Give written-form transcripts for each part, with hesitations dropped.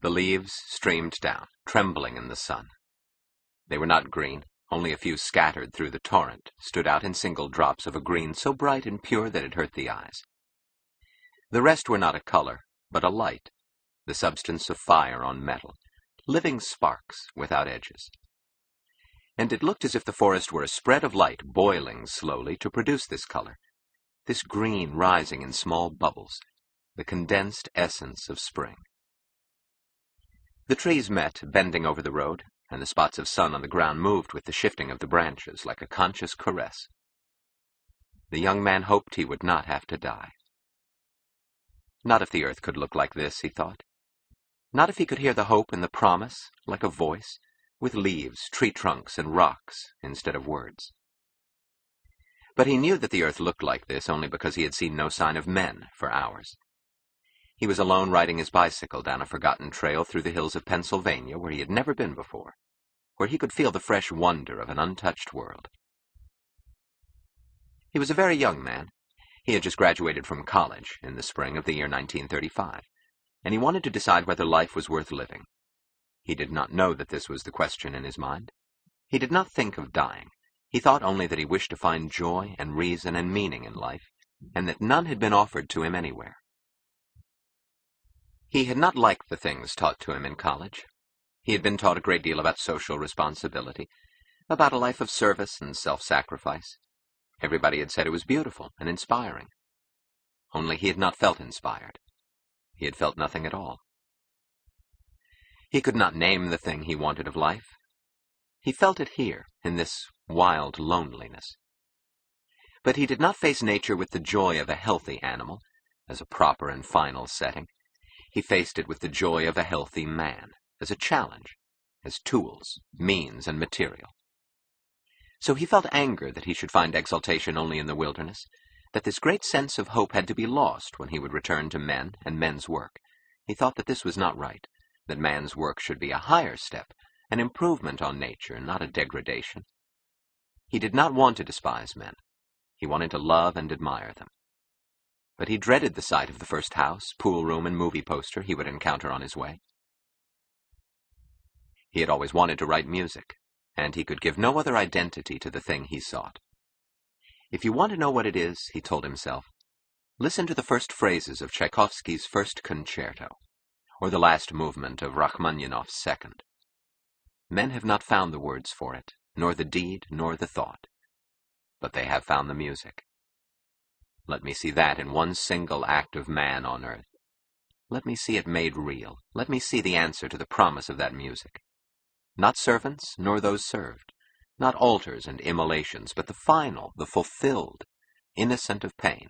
The leaves streamed down, trembling in the sun. They were not green. Only a few scattered through the torrent stood out in single drops of a green so bright and pure that it hurt the eyes. The rest were not a color, but a light, the substance of fire on metal, living sparks without edges. And it looked as if the forest were a spread of light boiling slowly to produce this color, this green rising in small bubbles, the condensed essence of spring. The trees met, bending over the road, and the spots of sun on the ground moved with the shifting of the branches like a conscious caress. The young man hoped he would not have to die. Not if the earth could look like this, he thought. Not if he could hear the hope and the promise, like a voice, with leaves, tree trunks, and rocks instead of words. But he knew that the earth looked like this only because he had seen no sign of men for hours. He was alone riding his bicycle down a forgotten trail through the hills of Pennsylvania where he had never been before, where he could feel the fresh wonder of an untouched world. He was a very young man. He had just graduated from college in the spring of the year 1935, and he wanted to decide whether life was worth living. He did not know that this was the question in his mind. He did not think of dying. He thought only that he wished to find joy and reason and meaning in life, and that none had been offered to him anywhere. He had not liked the things taught to him in college. He had been taught a great deal about social responsibility, about a life of service and self-sacrifice. Everybody had said it was beautiful and inspiring. Only he had not felt inspired. He had felt nothing at all. He could not name the thing he wanted of life. He felt it here, in this wild loneliness. But he did not face nature with the joy of a healthy animal, as a proper and final setting. He faced it with the joy of a healthy man, as a challenge, as tools, means, and material. So he felt anger that he should find exaltation only in the wilderness, that this great sense of hope had to be lost when he would return to men and men's work. He thought that this was not right, that man's work should be a higher step, an improvement on nature, not a degradation. He did not want to despise men. He wanted to love and admire them. But he dreaded the sight of the first house, pool room, and movie poster he would encounter on his way. He had always wanted to write music, and he could give no other identity to the thing he sought. If you want to know what it is, he told himself, listen to the first phrases of Tchaikovsky's first concerto, or the last movement of Rachmaninoff's second. Men have not found the words for it, nor the deed, nor the thought, but they have found the music. Let me see that in one single act of man on earth. Let me see it made real. Let me see the answer to the promise of that music. Not servants, nor those served. Not altars and immolations, but the final, the fulfilled, innocent of pain.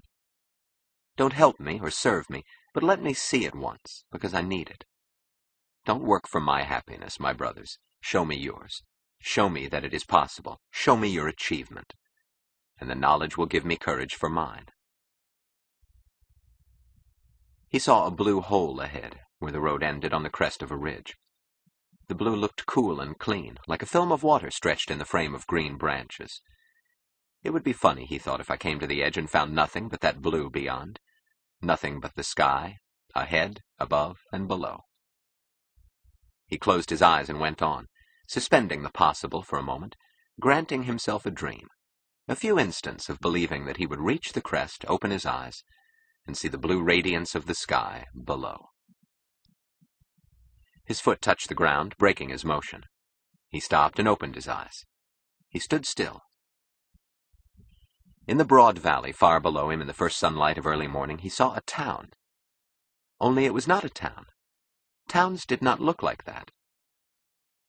Don't help me or serve me, but let me see it once, because I need it. Don't work for my happiness, my brothers. Show me yours. Show me that it is possible. Show me your achievement. And the knowledge will give me courage for mine. He saw a blue hole ahead, where the road ended on the crest of a ridge. The blue looked cool and clean, like a film of water stretched in the frame of green branches. It would be funny, he thought, if I came to the edge and found nothing but that blue beyond. Nothing but the sky, ahead, above, and below. He closed his eyes and went on, suspending the possible for a moment, granting himself a dream, a few instants of believing that he would reach the crest, open his eyes, and see the blue radiance of the sky below. His foot touched the ground, breaking his motion. He stopped and opened his eyes. He stood still. In the broad valley far below him in the first sunlight of early morning, he saw a town. Only it was not a town. Towns did not look like that.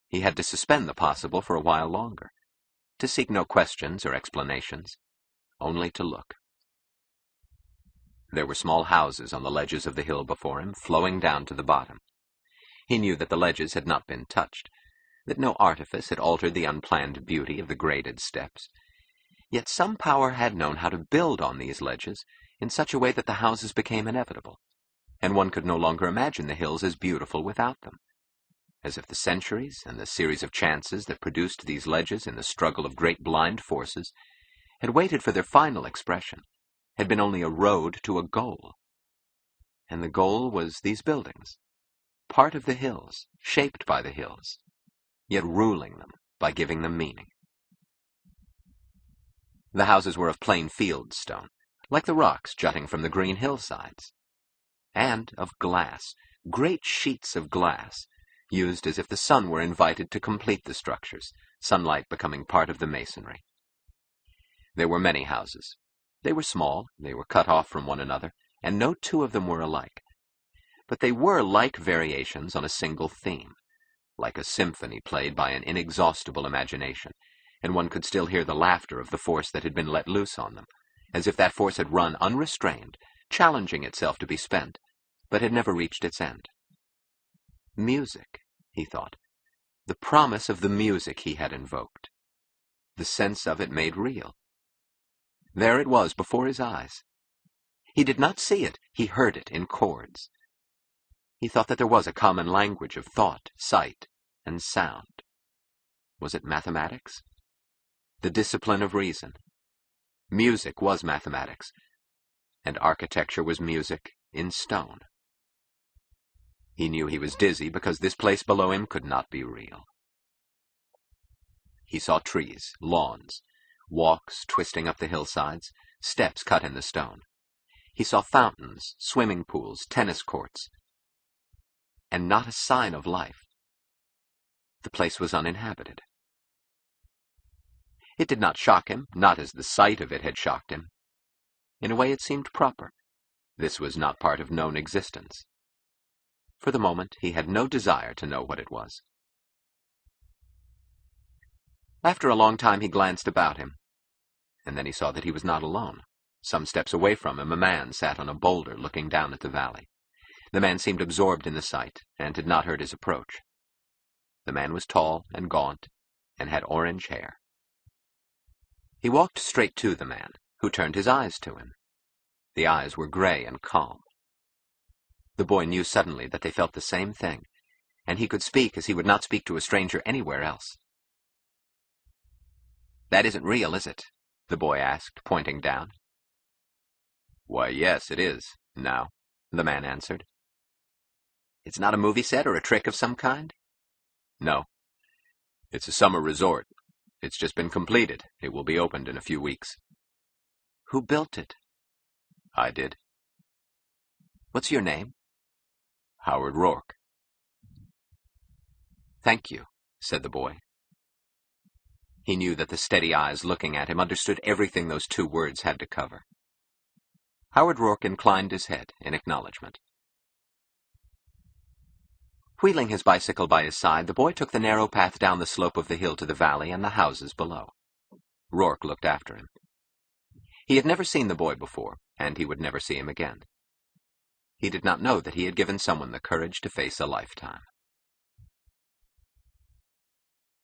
He had to suspend the possible for a while longer, to seek no questions or explanations, only to look. There were small houses on the ledges of the hill before him, flowing down to the bottom. He knew that the ledges had not been touched, that no artifice had altered the unplanned beauty of the graded steps. Yet some power had known how to build on these ledges in such a way that the houses became inevitable, and one could no longer imagine the hills as beautiful without them, as if the centuries and the series of chances that produced these ledges in the struggle of great blind forces had waited for their final expression, had been only a road to a goal. And the goal was these buildings, part of the hills, shaped by the hills, yet ruling them by giving them meaning. The houses were of plain field stone, like the rocks jutting from the green hillsides, and of glass, great sheets of glass, used as if the sun were invited to complete the structures, sunlight becoming part of the masonry. There were many houses. They were small, they were cut off from one another, and no two of them were alike. But they were like variations on a single theme, like a symphony played by an inexhaustible imagination, and one could still hear the laughter of the force that had been let loose on them, as if that force had run unrestrained, challenging itself to be spent, but had never reached its end. Music, he thought. The promise of the music he had invoked. The sense of it made real. There it was before his eyes. He did not see it, he heard it in chords. He thought that there was a common language of thought, sight, and sound. Was it mathematics? The discipline of reason. Music was mathematics, and architecture was music in stone. He knew he was dizzy because this place below him could not be real. He saw trees, lawns, walks twisting up the hillsides, steps cut in the stone. He saw fountains, swimming pools, tennis courts, and not a sign of life. The place was uninhabited. It did not shock him, not as the sight of it had shocked him. In a way it seemed proper. This was not part of known existence. For the moment he had no desire to know what it was. After a long time he glanced about him, and then he saw that he was not alone. Some steps away from him a man sat on a boulder looking down at the valley. The man seemed absorbed in the sight, and had not heard his approach. The man was tall and gaunt, and had orange hair. He walked straight to the man, who turned his eyes to him. The eyes were gray and calm. The boy knew suddenly that they felt the same thing, and he could speak as he would not speak to a stranger anywhere else. "That isn't real, is it?" the boy asked, pointing down. "Why, yes, it is, now," the man answered. "It's not a movie set or a trick of some kind?" "No. It's a summer resort. It's just been completed. It will be opened in a few weeks." "Who built it?" "I did." "What's your name?" "Howard Rourke." "Thank you," said the boy. He knew that the steady eyes looking at him understood everything those two words had to cover. Howard Rourke inclined his head in acknowledgement. Wheeling his bicycle by his side, the boy took the narrow path down the slope of the hill to the valley and the houses below. Rourke looked after him. He had never seen the boy before, and he would never see him again. He did not know that he had given someone the courage to face a lifetime.